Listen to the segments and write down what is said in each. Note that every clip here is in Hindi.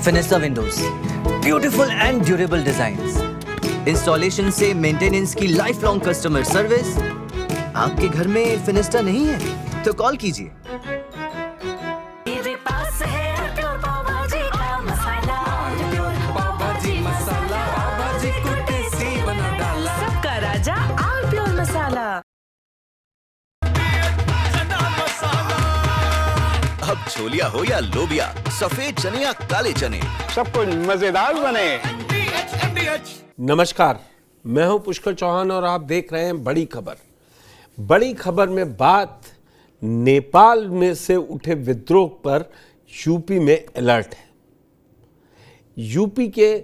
फिनिस्टा windows, beautiful and durable designs, installation से मेंटेनेंस की लाइफ लॉन्ग कस्टमर सर्विस। आपके घर में फिनिस्टा नहीं है तो कॉल कीजिए। सबका राजा आल प्योर मसाला। अब छोलिया हो या लोबिया, सफेद चने या काले चने, सब कुछ मजेदार बने। नमस्कार, मैं हूं पुष्कर चौहान और आप देख रहे हैं बड़ी खबर। बड़ी खबर में बात नेपाल में से उठे विद्रोह पर यूपी में अलर्ट है। यूपी के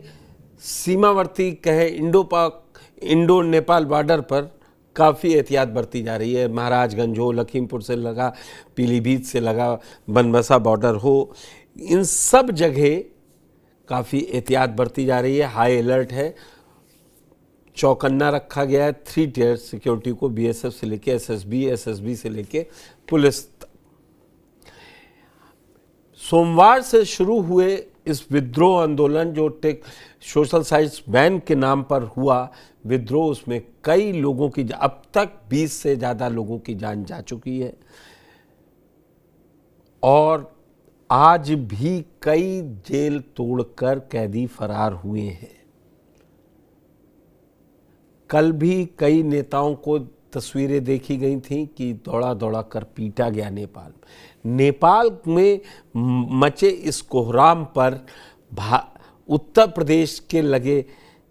सीमावर्ती कहे इंडो नेपाल बॉर्डर पर काफ़ी एहतियात बरती जा रही है। महाराजगंज हो, लखीमपुर से लगा, पीलीभीत से लगा बनबसा बॉर्डर हो, इन सब जगह काफ़ी एहतियात बरती जा रही है। हाई अलर्ट है, चौकन्ना रखा गया है 3 टियर सिक्योरिटी को, बीएसएफ से लेके एसएसबी से लेके पुलिस तक। सोमवार से शुरू हुए इस विद्रोह आंदोलन जो सोशल साइट्स बैन के नाम पर हुआ विद्रोह, उसमें कई लोगों की अब तक 20 से ज़्यादा लोगों की जान जा चुकी है और आज भी कई जेल तोड़कर कैदी फरार हुए हैं। कल भी कई नेताओं को तस्वीरें देखी गई थीं कि दौड़ा दौड़ा कर पीटा गया नेपाल में मचे इस कोहराम पर उत्तर प्रदेश के लगे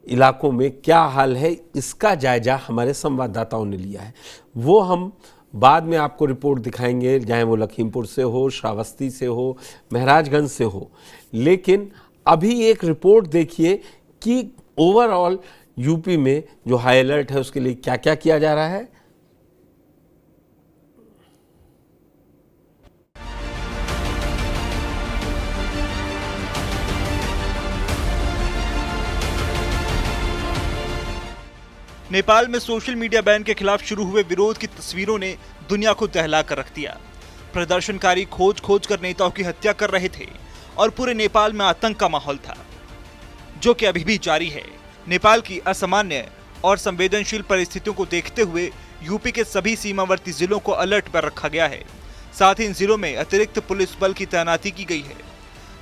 इलाकों में क्या हाल है, इसका जायजा हमारे संवाददाताओं ने लिया है। वो हम बाद में आपको रिपोर्ट दिखाएंगे, चाहे वो लखीमपुर से हो, श्रावस्ती से हो, महाराजगंज से हो। लेकिन अभी एक रिपोर्ट देखिए कि ओवरऑल यूपी में जो हाई अलर्ट है उसके लिए क्या क्या किया जा रहा है। नेपाल में सोशल मीडिया बैन के खिलाफ शुरू हुए विरोध की तस्वीरों ने दुनिया को दहला कर रख दिया। प्रदर्शनकारी खोज कर नेताओं की हत्या कर रहे थे और पूरे नेपाल में आतंक का माहौल था, जो कि अभी भी जारी है। नेपाल की असामान्य और संवेदनशील परिस्थितियों को देखते हुए यूपी के सभी सीमावर्ती जिलों को अलर्ट पर रखा गया है। साथ ही इन जिलों में अतिरिक्त पुलिस बल की तैनाती की गई है।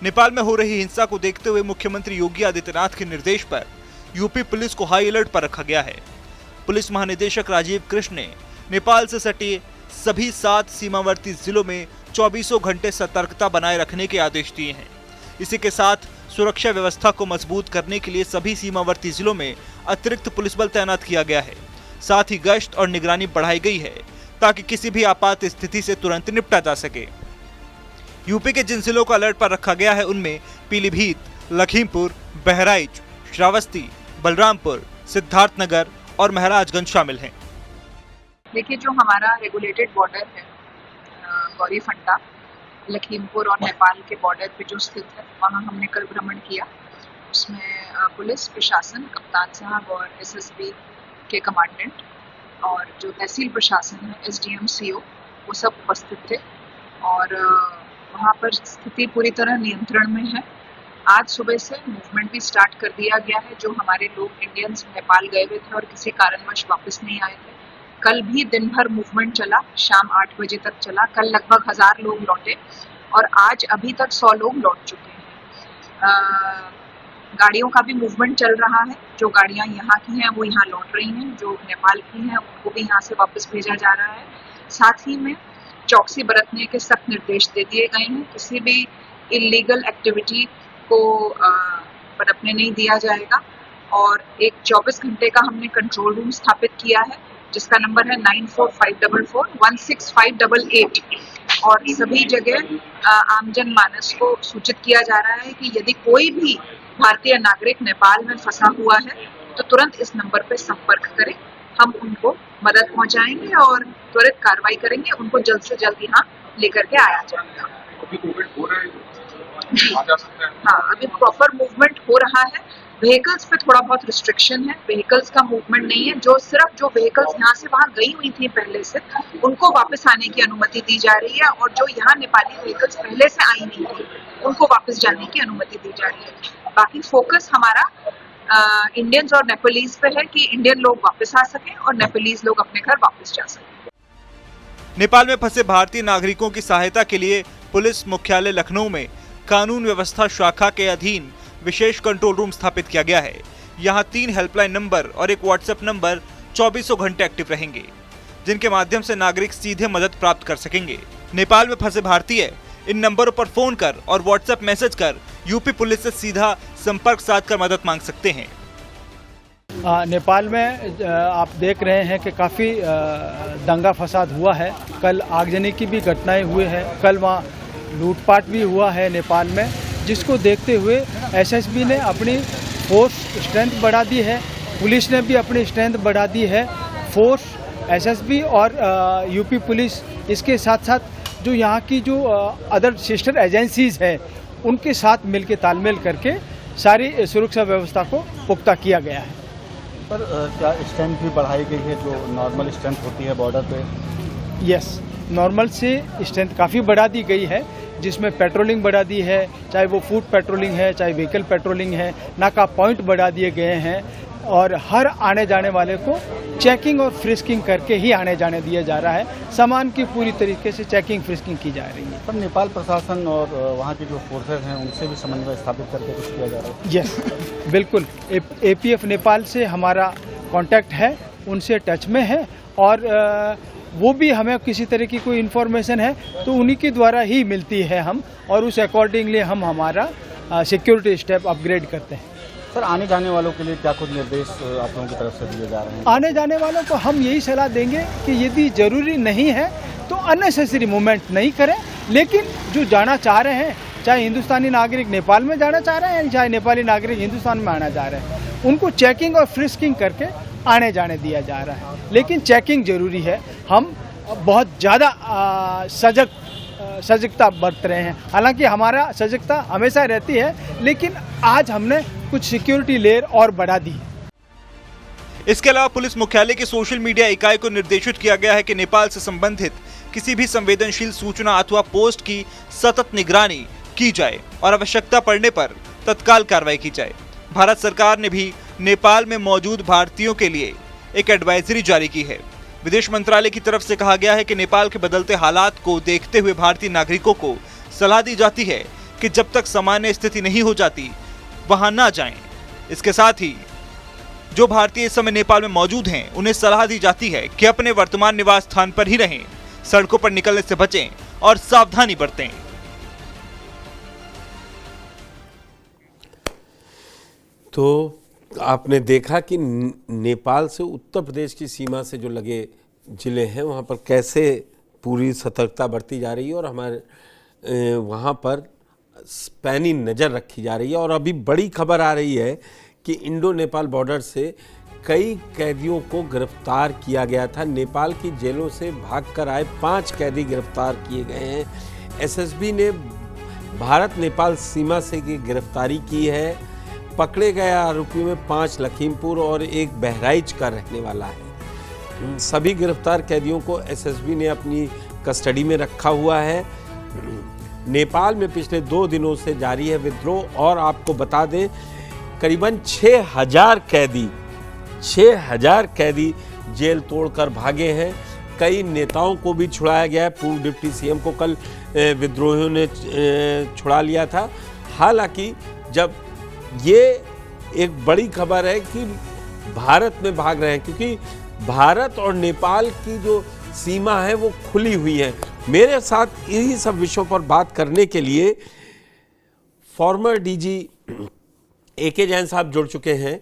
नेपाल में हो रही हिंसा को देखते हुए मुख्यमंत्री योगी आदित्यनाथ के निर्देश पर यूपी पुलिस को हाई अलर्ट पर रखा गया है। पुलिस महानिदेशक राजीव कृष्ण ने नेपाल से सटे सभी 7 सीमावर्ती जिलों में 24 घंटे सतर्कता बनाए रखने के आदेश दिए हैं। इसी के साथ सुरक्षा व्यवस्था को मजबूत करने के लिए सभी सीमावर्ती जिलों में अतिरिक्त पुलिस बल तैनात किया गया है। साथ ही गश्त और निगरानी बढ़ाई गई है ताकि किसी भी आपात स्थिति से तुरंत निपटा जा सके। यूपी के जिन जिलों को अलर्ट पर रखा गया है उनमें पीलीभीत, लखीमपुर, बहराइच, श्रावस्ती, बलरामपुर, सिद्धार्थनगर और महाराजगंज शामिल हैं। देखिए, जो हमारा रेगुलेटेड बॉर्डर है गौरीफंटा, लखीमपुर और नेपाल के बॉर्डर पे जो स्थित है, वहाँ हमने कल भ्रमण किया। उसमें पुलिस प्रशासन, कप्तान साहब और एसएसबी के कमांडेंट और जो तहसील प्रशासन है, एसडीएम, सीओ, वो सब उपस्थित थे और वहाँ पर स्थिति पूरी तरह नियंत्रण में है। आज सुबह से मूवमेंट भी स्टार्ट कर दिया गया है। जो हमारे लोग इंडियंस नेपाल गए हुए थे और किसी कारणवश वापस नहीं आए थे, कल भी दिन भर मूवमेंट चला, शाम 8 बजे तक चला। कल लगभग 1000 लोग लौटे और आज अभी तक 100 लोग लौट चुके हैं। गाड़ियों का भी मूवमेंट चल रहा है। जो गाड़ियां यहाँ की हैं वो यहाँ लौट रही हैं, जो नेपाल की हैं उनको भी यहाँ से वापस भेजा जा रहा है। साथ ही में चौकसी बरतने के सख्त निर्देश दे दिए गए हैं। किसी भी इलीगल एक्टिविटी को पनपने नहीं दिया जाएगा और एक 24 घंटे का हमने कंट्रोल रूम स्थापित किया है जिसका नंबर है 9454416588 और सभी जगह आमजन मानस को सूचित किया जा रहा है कि यदि कोई भी भारतीय नागरिक नेपाल में फंसा हुआ है तो तुरंत इस नंबर पर संपर्क करें। हम उनको मदद पहुंचाएंगे और त्वरित कार्रवाई करेंगे। उनको जल्द से जल्द यहाँ लेकर के आया जाएगा। हाँ, अभी प्रॉपर मूवमेंट हो रहा है। व्हीकल्स पे थोड़ा बहुत रिस्ट्रिक्शन है, व्हीकल्स का मूवमेंट नहीं है। जो सिर्फ जो व्हीकल्स यहाँ से वहाँ गई हुई थी पहले से, उनको वापस आने की अनुमति दी जा रही है और जो यहाँ नेपाली व्हीकल्स पहले से आई नहीं थी उनको वापस जाने की अनुमति दी जा रही है। बाकी फोकस हमारा इंडियंस और नेपालीज पे है कि इंडियन लोग वापस आ सकें और नेपालीज लोग अपने घर वापस जा सकें। नेपाल में फंसे भारतीय नागरिकों की सहायता के लिए पुलिस मुख्यालय लखनऊ में कानून व्यवस्था शाखा के अधीन विशेष कंट्रोल रूम स्थापित किया गया है। यहाँ 3 हेल्पलाइन नंबर और एक व्हाट्सएप नंबर 24 घंटे एक्टिव रहेंगे, जिनके माध्यम से नागरिक सीधे मदद प्राप्त कर सकेंगे। नेपाल में फंसे भारतीय इन नंबरों पर फोन कर और व्हाट्सएप मैसेज कर यूपी पुलिस से सीधा संपर्क साधकर मदद मांग सकते हैं। नेपाल में आप देख रहे हैं कि काफ़ी दंगा फसाद हुआ है। कल आगजनी की भी घटनाएं हुई हैं, कल वहाँ लूटपाट भी हुआ है नेपाल में, जिसको देखते हुए एसएसबी ने अपनी फोर्स स्ट्रेंथ बढ़ा दी है, पुलिस ने भी अपनी स्ट्रेंथ बढ़ा दी है। फोर्स एसएसबी और यूपी पुलिस, इसके साथ साथ जो यहाँ की जो अदर सिस्टर एजेंसीज हैं उनके साथ मिलकर तालमेल करके सारी सुरक्षा व्यवस्था को पुख्ता किया गया है। पर क्या स्ट्रेंथ भी बढ़ाई गई है, जो नॉर्मल स्ट्रेंथ होती है बॉर्डर पे? यस, नॉर्मल से स्ट्रेंथ काफ़ी बढ़ा दी गई है, जिसमें पेट्रोलिंग बढ़ा दी है, चाहे वो फूड पेट्रोलिंग है, चाहे व्हीकल पेट्रोलिंग है, नाका पॉइंट बढ़ा दिए गए हैं और हर आने जाने वाले को चेकिंग और फ्रिस्किंग करके ही आने जाने दिया जा रहा है। सामान की पूरी तरीके से चेकिंग फ्रिस्किंग की जा रही है। पर नेपाल प्रशासन और वहाँ की जो फोर्सेज हैं उनसे भी समन्वय स्थापित करके कुछ किया जा रहा है? यस, बिल्कुल। एपीएफ नेपाल से हमारा कांटेक्ट है, उनसे टच में है और वो भी हमें किसी तरह की कोई इन्फॉर्मेशन है तो उन्हीं के द्वारा ही मिलती है हम, और उस अकॉर्डिंगली हम हमारा सिक्योरिटी स्टेप अपग्रेड करते हैं। सर, आने जाने वालों के लिए क्या कुछ निर्देश आप लोगों की तरफ से दिए जा रहे हैं? आने जाने वालों को हम यही सलाह देंगे कि यदि जरूरी नहीं है तो अननेसेसरी मूवमेंट नहीं करें, लेकिन जो जाना चाह रहे हैं, चाहे हिंदुस्तानी नागरिक नेपाल में जाना चाह रहे हैं, चाहे नेपाली नागरिक हिंदुस्तान में आना चाह रहे हैं, उनको चेकिंग और फ्रिस्किंग करके आने जाने दिया जा रहा है। लेकिन चेकिंग जरूरी है। हम बहुत ज़्यादा सजगता बरत रहे हैं। हालांकि हमारा सजगता हमेशा रहती है, लेकिन आज हमने कुछ सिक्योरिटी लेयर और बढ़ा दी। इसके अलावा पुलिस मुख्यालय की सोशल मीडिया इकाई को निर्देशित किया गया है कि नेपाल से संबंधित किसी भी संवेदनशील सूचना अथवा पोस्ट की सतत निगरानी की जाए और आवश्यकता पड़ने पर तत्काल कार्रवाई की जाए। भारत सरकार ने भी नेपाल में मौजूद भारतीयों के लिए एक एडवाइजरी जारी की है। विदेश मंत्रालय की तरफ से कहा गया है कि नेपाल के बदलते हालात को देखते हुए भारतीय नागरिकों को सलाह दी जाती है कि जब तक सामान्य स्थिति नहीं हो जाती वहां ना जाएं। इसके साथ ही जो भारतीय इस समय नेपाल में मौजूद हैं उन्हें सलाह दी जाती है कि अपने वर्तमान निवास स्थान पर ही रहें, सड़कों पर निकलने से बचें और सावधानी बरतें। तो आपने देखा कि नेपाल से उत्तर प्रदेश की सीमा से जो लगे जिले हैं वहाँ पर कैसे पूरी सतर्कता बरती जा रही है और हमारे वहाँ पर पैनी नज़र रखी जा रही है। और अभी बड़ी खबर आ रही है कि इंडो नेपाल बॉर्डर से कई कैदियों को गिरफ्तार किया गया था। नेपाल की जेलों से भागकर आए 5 कैदी गिरफ्तार किए गए हैं। एसएसबी ने भारत नेपाल सीमा से की गिरफ्तारी की है। पकड़े गए आरोपियों में 5 लखीमपुर और 1 बहराइच का रहने वाला है। सभी गिरफ्तार कैदियों को एसएसबी ने अपनी कस्टडी में रखा हुआ है। नेपाल में पिछले 2 दिनों से जारी है विद्रोह और आपको बता दें करीबन 6000 कैदी जेल तोड़कर भागे हैं। कई नेताओं को भी छुड़ाया गया है। पूर्व डिप्टी सीएम को कल विद्रोहियों ने छुड़ा लिया था। हालांकि जब ये एक बड़ी खबर है कि भारत में भाग रहे हैं, क्योंकि भारत और नेपाल की जो सीमा है वो खुली हुई है। मेरे साथ इन्हीं सब विषयों पर बात करने के लिए फॉर्मर डीजी एके जैन साहब जुड़ चुके हैं।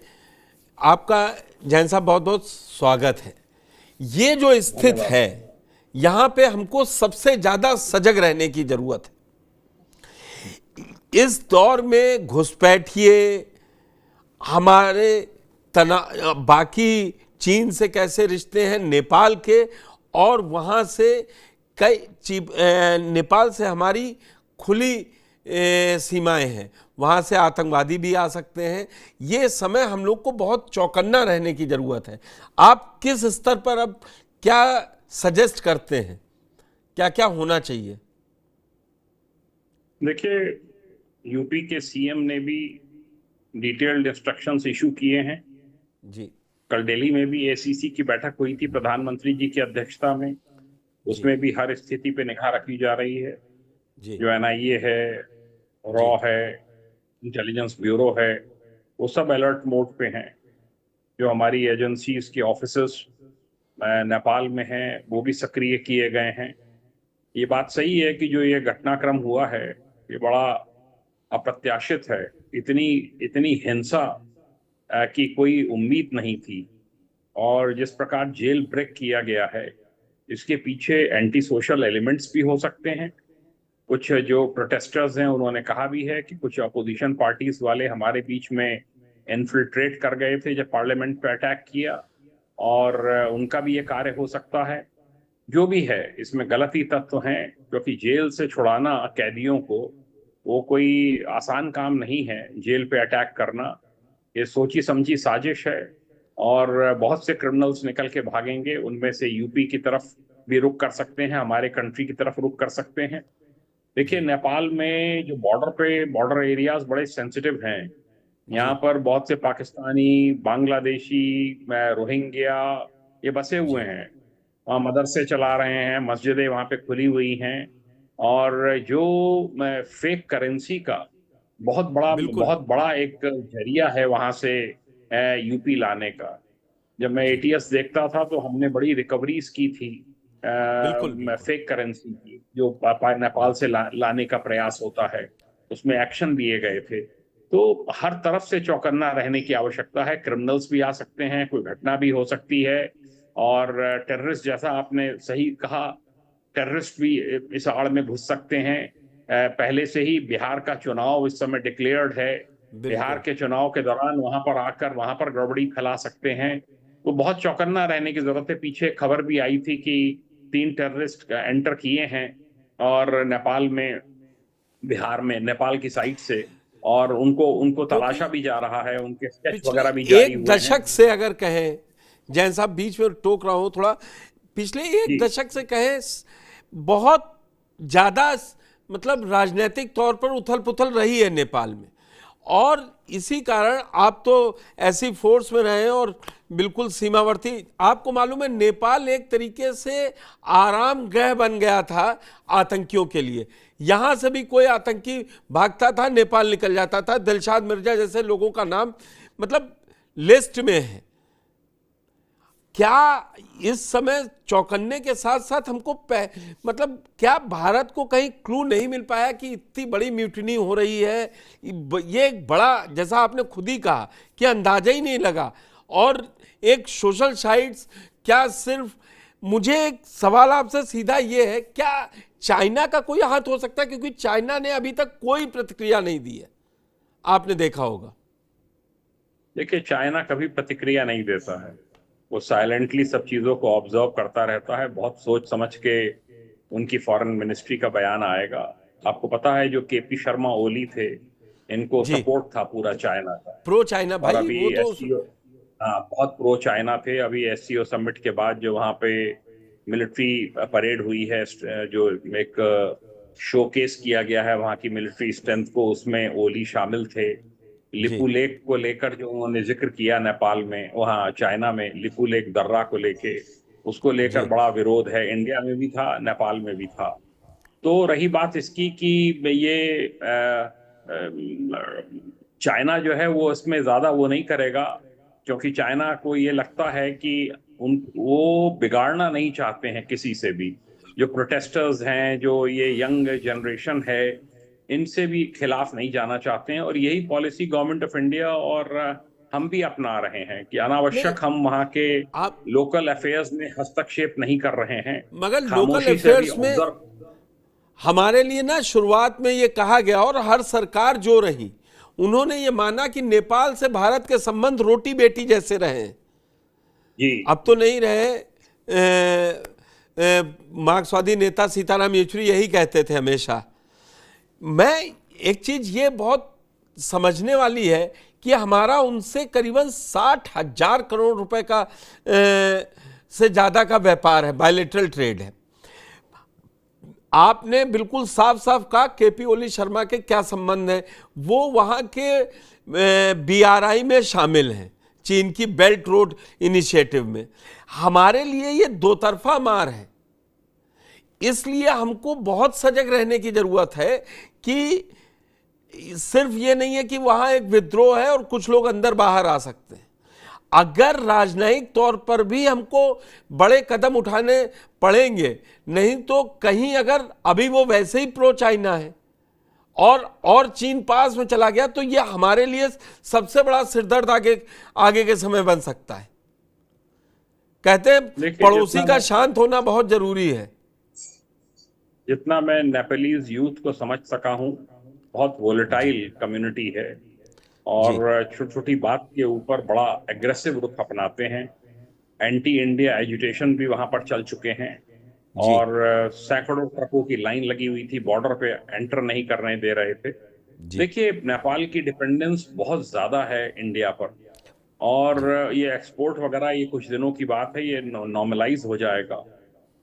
आपका जैन साहब बहुत बहुत स्वागत है। ये जो स्थिति है यहाँ पे हमको सबसे ज़्यादा सजग रहने की ज़रूरत है। इस दौर में घुसपैठिए हमारे बाकी चीन से कैसे रिश्ते हैं नेपाल के, और वहाँ से नेपाल से हमारी खुली सीमाएं हैं, वहाँ से आतंकवादी भी आ सकते हैं। ये समय हम लोग को बहुत चौकन्ना रहने की ज़रूरत है। आप किस स्तर पर अब क्या सजेस्ट करते हैं, क्या क्या होना चाहिए? देखिए, यूपी के सीएम ने भी डिटेल्ड इंस्ट्रक्शंस इशू किए हैं। जी कल दिल्ली में भी एसीसी की बैठक हुई थी प्रधानमंत्री जी की अध्यक्षता में, उसमें भी हर स्थिति पे निगाह रखी जा रही है। जी जो एनआईए है, रॉ है, इंटेलिजेंस ब्यूरो है, वो सब अलर्ट मोड पे हैं। जो हमारी एजेंसीज के ऑफिसर्स नेपाल में हैं वो भी सक्रिय किए गए हैं। ये बात सही है कि जो ये घटनाक्रम हुआ है ये बड़ा अप्रत्याशित है। इतनी हिंसा की कोई उम्मीद नहीं थी, और जिस प्रकार जेल ब्रेक किया गया है इसके पीछे एंटी सोशल एलिमेंट्स भी हो सकते हैं। कुछ जो प्रोटेस्टर्स हैं उन्होंने कहा भी है कि कुछ अपोजिशन पार्टीज वाले हमारे बीच में इन्फिल्ट्रेट कर गए थे जब पार्लियामेंट पे अटैक किया, और उनका भी ये कार्य हो सकता है। जो भी है इसमें गलती तत्व हैं, क्योंकि जेल से छुड़ाना कैदियों को वो कोई आसान काम नहीं है। जेल पे अटैक करना ये सोची समझी साजिश है, और बहुत से क्रिमिनल्स निकल के भागेंगे। उनमें से यूपी की तरफ भी रुक कर सकते हैं, हमारे कंट्री की तरफ रुक कर सकते हैं। देखिए नेपाल में जो बॉर्डर एरियाज बड़े सेंसिटिव हैं। यहाँ पर बहुत से पाकिस्तानी, बांग्लादेशी, रोहिंग्या ये बसे हुए हैं। वहाँ मदरसे चला रहे हैं, मस्जिदें वहाँ पे खुली हुई हैं, और जो फेक करेंसी का बहुत बड़ा एक जरिया है वहाँ से यूपी लाने का। जब मैं एटीएस देखता था तो हमने बड़ी रिकवरीज की थी फेक करेंसी की, जो नेपाल से लाने का प्रयास होता है, उसमें एक्शन लिए गए थे। तो हर तरफ से चौकन्ना रहने की आवश्यकता है। क्रिमिनल्स भी आ सकते हैं, कोई घटना भी हो सकती है, और टेररिस्ट, जैसा आपने सही कहा, टेररिस्ट भी इस आड़ में घुस सकते हैं। पहले से ही बिहार का चुनाव इस समय डिक्लेयर्ड है। बिहार के चुनाव के दौरान वहां पर आकर वहां पर गड़बड़ी फैला सकते हैं। तो बहुत चौकन्ना रहने की जरूरत है। पीछे खबर भी आई थी कि 3 टेररिस्ट एंटर किए हैं और नेपाल में, बिहार में, नेपाल की साइड से, और उनको तलाशा भी जा रहा है, उनके स्केच वगैरह भी जारी हुए हैं। एक दशक से अगर कहें, जैन साहब बीच में टोक रहा हूं थोड़ा, पिछले एक दशक से कहें बहुत ज्यादा मतलब राजनीतिक तौर पर उथल पुथल रही है नेपाल में, और इसी कारण आप तो ऐसी फोर्स में रहे और बिल्कुल सीमावर्ती, आपको मालूम है नेपाल एक तरीके से आराम गृह बन गया था आतंकियों के लिए। यहां से भी कोई आतंकी भागता था, नेपाल निकल जाता था। दिलशाद मिर्जा जैसे लोगों का नाम मतलब लिस्ट में है। क्या इस समय चौकन्ने के साथ साथ हमको मतलब क्या भारत को कहीं क्लू नहीं मिल पाया कि इतनी बड़ी म्यूटिनी हो रही है? ये एक बड़ा, जैसा आपने खुद ही कहा कि अंदाजा ही नहीं लगा। और एक सोशल साइट्स, क्या सिर्फ, मुझे एक सवाल आपसे सीधा ये है, क्या चाइना का कोई हाथ हो सकता है? क्योंकि चाइना ने अभी तक कोई प्रतिक्रिया नहीं दी है, आपने देखा होगा। देखिए, चाइना कभी प्रतिक्रिया नहीं देता है, वो साइलेंटली सब चीजों को ऑब्जर्व करता रहता है। बहुत सोच समझ के उनकी फॉरेन मिनिस्ट्री का बयान आएगा। आपको पता है जो केपी शर्मा ओली थे, इनको सपोर्ट था पूरा चाइना का, प्रो चाइना भाई, अभी वो तो SCO, बहुत प्रो चाइना थे। अभी SCO समिट के बाद जो वहाँ पे मिलिट्री परेड हुई है, जो एक शोकेस किया गया है वहाँ की मिलिट्री स्ट्रेंथ को, उसमें ओली शामिल थे। लिपू लेक को लेकर जो उन्होंने जिक्र किया नेपाल में, वहाँ चाइना में लिपू लेक दर्रा को लेके, उसको लेकर बड़ा विरोध है। इंडिया में भी था, नेपाल में भी था। तो रही बात इसकी कि ये चाइना जो है वो इसमें ज्यादा वो नहीं करेगा, क्योंकि चाइना को ये लगता है कि वो बिगाड़ना नहीं चाहते हैं किसी से भी। जो प्रोटेस्टर्स हैं, जो ये यंग जनरेशन है, इनसे भी खिलाफ नहीं जाना चाहते हैं। और यही पॉलिसी गवर्नमेंट ऑफ इंडिया और हम भी अपना रहे हैं कि अनावश्यक हम वहाँ के लोकल अफेयर्स में हस्तक्षेप नहीं कर रहे हैं। मगर लोकल अफेयर्स में हमारे लिए ना शुरुआत में ये कहा गया, और हर सरकार जो रही उन्होंने ये माना कि नेपाल से भारत के संबंध रोटी बेटी जैसे रहे जी। अब तो नहीं रहे। मार्क्सवादी नेता सीताराम येचुरी यही कहते थे हमेशा। मैं एक चीज ये बहुत समझने वाली है कि हमारा उनसे करीबन 60,000 करोड़ रुपए का से ज्यादा का व्यापार है, बायलैटरल ट्रेड है। आपने बिल्कुल साफ साफ कहा केपी ओली शर्मा के क्या संबंध है, वो वहां के BRI में शामिल हैं, चीन की बेल्ट रोड इनिशिएटिव में। हमारे लिए ये दो तरफा मार है, इसलिए हमको बहुत सजग रहने की जरूरत है कि सिर्फ ये नहीं है कि वहां एक विद्रोह है और कुछ लोग अंदर बाहर आ सकते हैं। अगर राजनयिक तौर पर भी हमको बड़े कदम उठाने पड़ेंगे, नहीं तो कहीं अगर अभी वो वैसे ही प्रो चाइना है और चीन पास में चला गया तो ये हमारे लिए सबसे बड़ा सिरदर्द आगे के समय बन सकता है। कहते हैं पड़ोसी का शांत होना बहुत जरूरी है। जितना मैं नेपालीज यूथ को समझ सका हूं, बहुत वोलेटाइल कम्युनिटी है और छोटी छोटी बात के ऊपर बड़ा एग्रेसिव रुख अपनाते हैं। एंटी इंडिया एजिटेशन भी वहां पर चल चुके हैं और सैकड़ों ट्रकों की लाइन लगी हुई थी, बॉर्डर पे एंटर नहीं करने दे रहे थे। देखिए, नेपाल की डिपेंडेंस बहुत ज्यादा है इंडिया पर और ये एक्सपोर्ट वगैरह ये कुछ दिनों की बात है, ये नॉर्मलाइज हो जाएगा।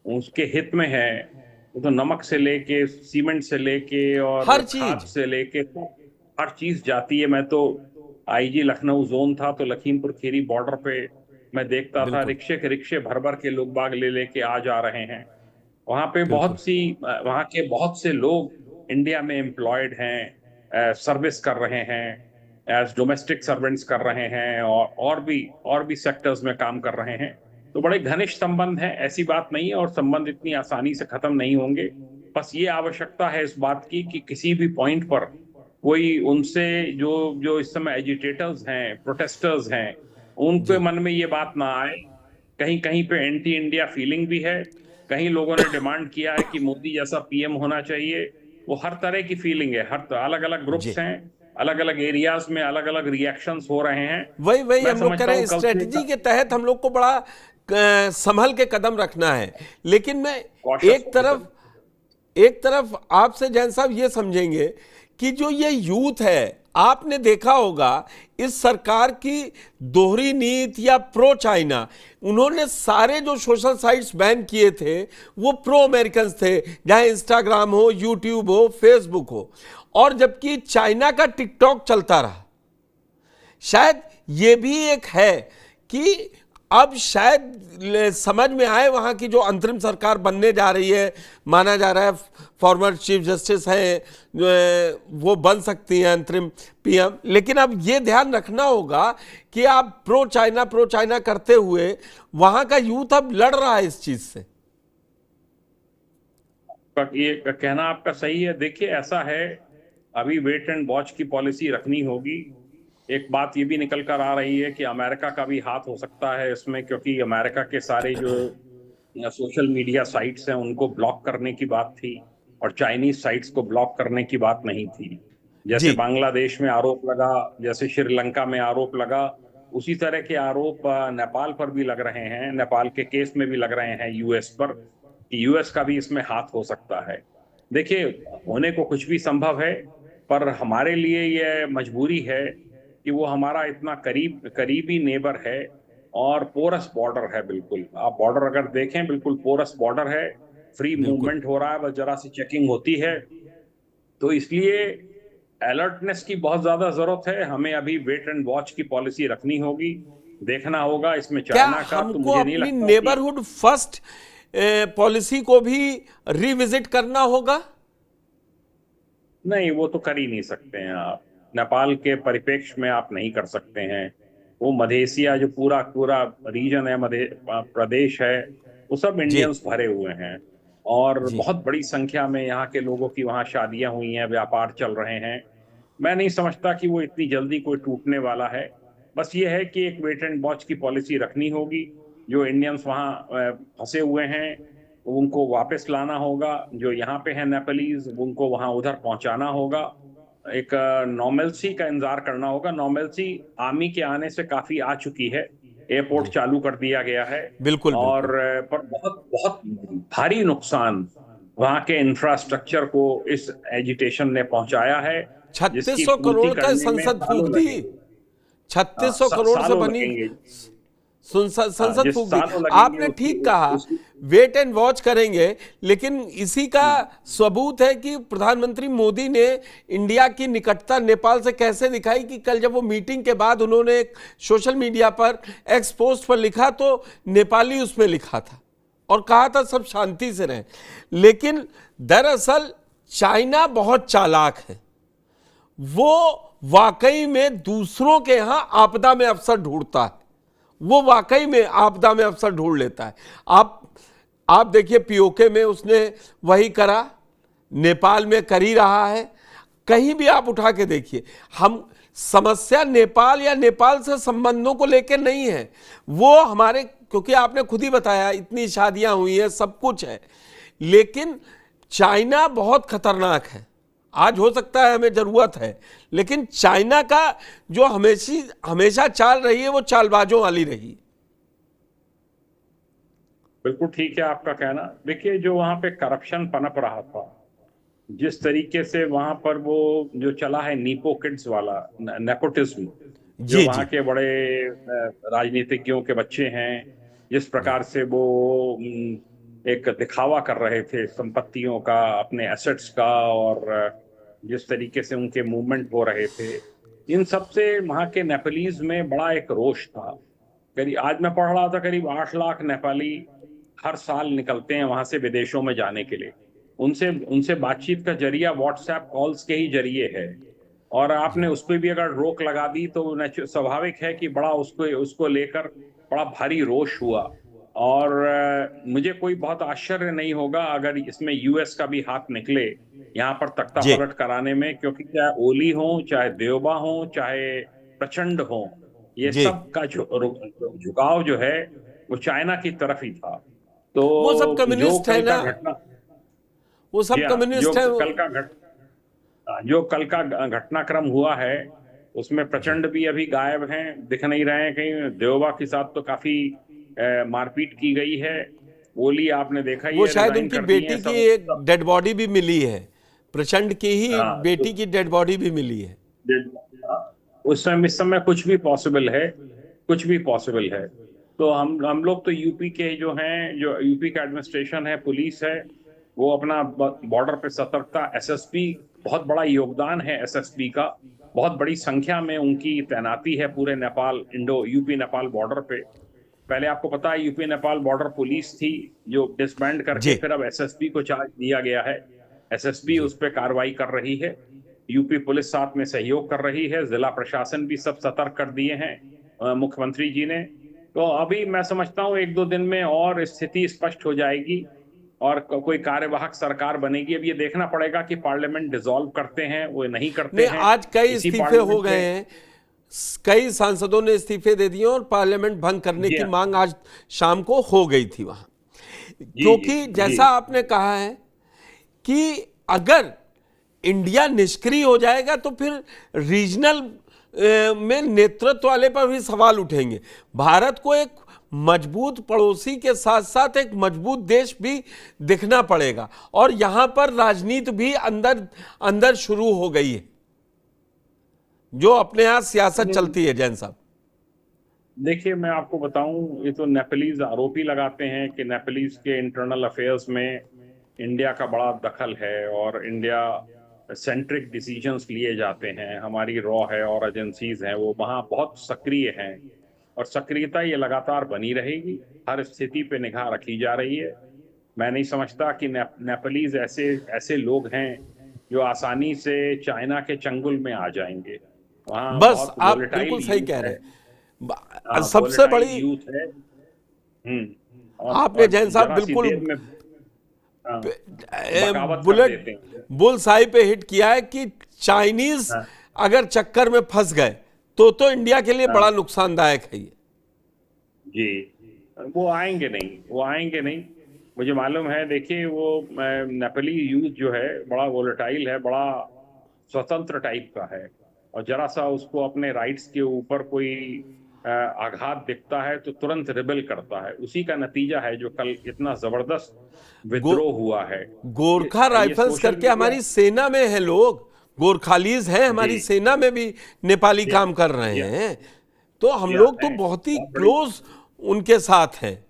उसके हित में है, तो नमक से लेके सीमेंट से लेके और खाद से लेके हर चीज जाती है। मैं तो IG लखनऊ जोन था तो लखीमपुर खीरी बॉर्डर पे मैं देखता था रिक्शे के रिक्शे भर भर के लोग बाग ले लेके आ जा रहे हैं। वहां पे वहां के बहुत से लोग इंडिया में एम्प्लॉयड हैं, सर्विस कर रहे हैं, एज डोमेस्टिक सर्वेंट्स कर रहे हैं और भी सेक्टर्स में काम कर रहे हैं। तो बड़े घनिष्ठ संबंध हैं, ऐसी बात नहीं है और संबंध इतनी आसानी से खत्म नहीं होंगे। बस ये आवश्यकता है इस बात की कि किसी भी पॉइंट पर कोई उनसे जो इस समय एजिटेटर्स हैं, प्रोटेस्टर्स हैं, उनके मन में ये बात ना आए। कहीं कहीं पे एंटी इंडिया फीलिंग भी है, कहीं लोगों ने डिमांड किया है कि मोदी जैसा PM होना चाहिए। वो हर तरह की फीलिंग है, हर अलग अलग ग्रुप्स हैं, अलग अलग एरियाज में अलग अलग रिएक्शंस हो रहे हैं। वही हम लोग कह रहे हैं, स्ट्रेटजी के तहत हम लोग को बड़ा संभल के कदम रखना है। लेकिन मैं एक तरफ आपसे जैन साहब ये समझेंगे कि जो ये यूथ है, आपने देखा होगा इस सरकार की दोहरी नीति या प्रो चाइना, उन्होंने सारे जो सोशल साइट्स बैन किए थे वो प्रो अमेरिकन थे, चाहे इंस्टाग्राम हो, यूट्यूब हो, फेसबुक हो, और जबकि चाइना का टिकटॉक चलता रहा। शायद ये भी एक है कि अब शायद समझ में आए वहां की जो अंतरिम सरकार बनने जा रही है, माना जा रहा है फॉर्मर चीफ जस्टिस हैं वो बन सकती हैं अंतरिम PM, लेकिन अब ये ध्यान रखना होगा कि आप प्रो चाइना करते हुए वहां का यूथ अब लड़ रहा है इस चीज से। ये कहना आपका सही है। देखिए, ऐसा है, अभी वेट एंड वॉच की पॉलिसी रखनी होगी। एक बात ये भी निकल कर आ रही है कि अमेरिका का भी हाथ हो सकता है इसमें, क्योंकि अमेरिका के सारे जो सोशल मीडिया साइट्स हैं उनको ब्लॉक करने की बात थी और चाइनीज साइट्स को ब्लॉक करने की बात नहीं थी। जैसे बांग्लादेश में आरोप लगा, जैसे श्रीलंका में आरोप लगा, उसी तरह के आरोप नेपाल पर भी लग रहे हैं, नेपाल के केस में भी लग रहे हैं US पर, कि US का भी इसमें हाथ हो सकता है। देखिए, होने को कुछ भी संभव है, पर हमारे लिए यह मजबूरी है कि वो हमारा इतना करीबी नेबर है और पोरस बॉर्डर है। बिल्कुल, आप बॉर्डर अगर देखें, बिल्कुल पोरस बॉर्डर है, फ्री मूवमेंट हो रहा है, बस जरा सी चेकिंग होती है। तो इसलिए अलर्टनेस की बहुत ज्यादा जरूरत है। हमें अभी वेट एंड वॉच की पॉलिसी रखनी होगी, देखना होगा इसमें चाइना का। तो मुझे नहीं लगता नेबरहुड फर्स्ट पॉलिसी को भी रिविजिट करना होगा। नहीं, वो तो कर ही नहीं सकते हैं आप, नेपाल के परिप्रेक्ष्य में आप नहीं कर सकते हैं। वो मधेसिया जो पूरा रीजन है, प्रदेश है, वो सब इंडियंस भरे हुए हैं और बहुत बड़ी संख्या में यहाँ के लोगों की वहाँ शादियां हुई हैं, व्यापार चल रहे हैं। मैं नहीं समझता कि वो इतनी जल्दी कोई टूटने वाला है। बस ये है कि एक वेट एंड वॉच की पॉलिसी रखनी होगी। जो इंडियंस वहाँ फंसे हुए हैं उनको वापस लाना होगा, जो यहाँ पे हैं नेपालीज उनको वहाँ उधर पहुँचाना होगा। एक नॉर्मलसी का इंतजार करना होगा। नॉर्मलसी आर्मी के आने से काफी आ चुकी है, एयरपोर्ट चालू कर दिया गया है। बिल्कुल, और पर बहुत भारी नुकसान वहां के इंफ्रास्ट्रक्चर को इस एजिटेशन ने पहुंचाया है। 3600 करोड़ का संसद फूक दी, 3600 करोड़ से बनी संसद जिस फूक सालों दी। लगेंगे आपने ठीक कहा, उसकी वेट एंड वॉच करेंगे, लेकिन इसी का सबूत है कि प्रधानमंत्री मोदी ने इंडिया की निकटता नेपाल से कैसे दिखाई कि कल जब वो मीटिंग के बाद उन्होंने एक सोशल मीडिया पर एक्स पोस्ट पर लिखा तो नेपाली उसमें लिखा था और कहा था सब शांति से रहें। लेकिन दरअसल चाइना बहुत चालाक है, वो वाकई में दूसरों के यहां आपदा में अवसर ढूंढता है, वो वाकई में आपदा में अवसर ढूंढ लेता है। आप देखिए पीओके में उसने वही करा, नेपाल में कर ही रहा है, कहीं भी आप उठा के देखिए। हम समस्या नेपाल या नेपाल से संबंधों को लेकर नहीं है, वो हमारे, क्योंकि आपने खुद ही बताया इतनी शादियां हुई हैं, सब कुछ है, लेकिन चाइना बहुत खतरनाक है। आज हो सकता है हमें जरूरत है, लेकिन चाइना का जो हमेशा चाल रही है वो चालबाजों वाली रही। बिल्कुल ठीक है आपका कहना। देखिए जो वहां पे करप्शन पनप रहा था, जिस तरीके से वहां पर वो जो चला है नीपो किड्स वाला नेपोटिज्म, जो जी वहां जी के बड़े राजनीतिज्ञों के बच्चे हैं, जिस प्रकार से वो एक दिखावा कर रहे थे संपत्तियों का, अपने एसेट्स का, और जिस तरीके से उनके मूवमेंट हो रहे थे, इन सब से वहाँ के नेपालीज में बड़ा एक रोष था। करीब, आज मैं पढ़ रहा था, करीब 8 लाख नेपाली हर साल निकलते हैं वहां से विदेशों में जाने के लिए। उनसे बातचीत का जरिया व्हाट्सएप कॉल्स के ही जरिए है, और आपने उस पर भी अगर रोक लगा दी तो स्वाभाविक है कि बड़ा उसको लेकर बड़ा भारी रोष हुआ। और मुझे कोई बहुत आश्चर्य नहीं होगा अगर इसमें यूएस का भी हाथ निकले यहाँ पर तख्ता पलट कराने में, क्योंकि चाहे ओली हो, चाहे देवबा हो, चाहे प्रचंड हो, ये सब का झुकाव जो है वो चाइना की तरफ ही था। तो वो सब कम्युनिस्ट है ना, वो सब कम्युनिस्ट है। जो कल का घटनाक्रम हुआ है उसमें प्रचंड भी अभी गायब हैं, दिख नहीं रहे हैं कहीं। देवबा के साथ तो काफी मारपीट की गई है। ओली आपने देखा ही है, वो शायद उनकी बेटी की एक डेड बॉडी भी मिली है, प्रचंड की ही बेटी की डेड बॉडी भी मिली है। इस समय कुछ भी पॉसिबल है, कुछ भी पॉसिबल है। तो हम लोग तो यूपी के जो हैं, जो यूपी का एडमिनिस्ट्रेशन है, पुलिस है, वो अपना बॉर्डर पे सतर्कता, एसएसपी, बहुत बड़ा योगदान है एसएसपी का, बहुत बड़ी संख्या में उनकी तैनाती है पूरे नेपाल, यूपी नेपाल बॉर्डर पे। पहले आपको पता है यूपी नेपाल बॉर्डर पुलिस थी जो डिसबैंड करके फिर अब एसएसपी को चार्ज दिया गया है। एसएसपी उस पर कार्रवाई कर रही है, यूपी पुलिस साथ में सहयोग कर रही है, जिला प्रशासन भी सब सतर्क कर दिए हैं मुख्यमंत्री जी ने। तो अभी मैं समझता हूँ 1-2 दिन में और स्थिति स्पष्ट हो जाएगी और कोई कार्यवाहक सरकार बनेगी। अब ये देखना पड़ेगा कि पार्लियामेंट डिसॉल्व करते हैं वो नहीं करते हैं। आज कई इस्तीफे हो गए हैं, कई सांसदों ने इस्तीफे दे दिए और पार्लियामेंट भंग करने की मांग आज शाम को हो गई थी वहां, क्योंकि जैसा आपने कहा है कि अगर इंडिया निष्क्रिय हो जाएगा तो फिर रीजनल में नेतृत्व वाले पर भी सवाल उठेंगे। भारत को एक मजबूत पड़ोसी के साथ साथ एक मजबूत देश भी दिखना पड़ेगा, और यहां पर राजनीति भी अंदर अंदर शुरू हो गई है, जो अपने यहां सियासत चलती है। जैन साहब देखिए, मैं आपको बताऊं, ये तो नेपालीज आरोपी लगाते हैं कि नेपालीज के इंटरनल अफेयर्स में इंडिया का बड़ा दखल है और इंडिया सेंट्रिक डिसीजंस लिए जाते हैं। हमारी रॉ है और एजेंसीज हैं वो वहाँ बहुत सक्रिय हैं, और सक्रियता ये लगातार बनी रहेगी, हर स्थिति पे निगाह रखी जा रही है। मैं नहीं समझता कि नेपालीज ऐसे लोग हैं जो आसानी से चाइना के चंगुल में आ जाएंगे। वहाँ बस आप बिल्कुल सही कह रहे हैं। सबसे बड़ी यूथ है। आपने जैन साहब बिल्कुल बुल्स आई पे हिट किया है कि चाइनीज अगर चक्कर में फंस गए तो इंडिया के लिए बड़ा नुकसानदायक है ये। जी, वो आएंगे नहीं, मुझे मालूम है। देखिए, वो नेपाली यूथ जो है बड़ा वोलेटाइल है, बड़ा स्वतंत्र टाइप का है, और जरा सा उसको अपने राइट्स के ऊपर कोई आघात दिखता है तो तुरंत रिबेल करता है। उसी का नतीजा है जो कल इतना जबरदस्त विद्रोह हुआ है। गोरखा राइफल्स करके हमारी सेना में है लोग, गोरखालीज हैं हमारी सेना में भी नेपाली काम कर रहे हैं, तो हम लोग तो बहुत ही क्लोज उनके साथ हैं।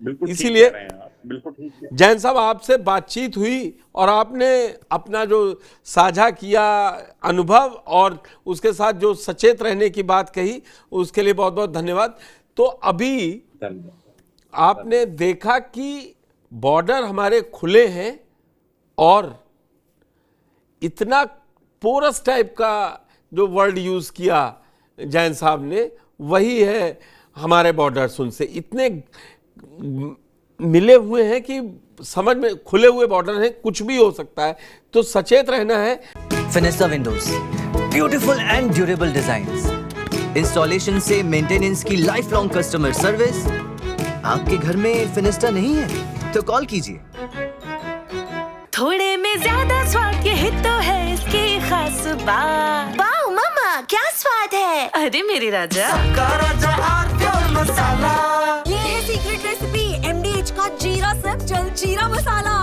बिल्कुल ठीक इसीलिए कह रहे हैं आप, बिल्कुल ठीक है। जैन साहब, आपसे बातचीत हुई और आपने अपना जो साझा किया अनुभव और उसके साथ जो सचेत रहने की बात कही, उसके लिए बहुत बहुत धन्यवाद। तो अभी धन्यवाद। आपने देखा कि बॉर्डर हमारे खुले हैं और इतना पोरस टाइप का जो वर्ड यूज किया जैन साहब ने, वही है हमारे बॉर्डर्स उनसे इतने मिले हुए हैं कि समझ में, खुले हुए बॉर्डर हैं, कुछ भी हो सकता है, तो सचेत रहना है। Fenesta windows, beautiful and durable designs, installation से मेंटेनेंस की लाइफ लॉन्ग कस्टमर सर्विस। आपके घर में फिनिस्टा नहीं है तो कॉल कीजिए। थोड़े में ज्यादा स्वाद, यही तो है इसकी खास बात। वाओ मामा, क्या स्वाद है। अरे मेरे राजा, ये है सीक्रेट रेसिपी MDH का जीरा सिर्फ जलजीरा मसाला।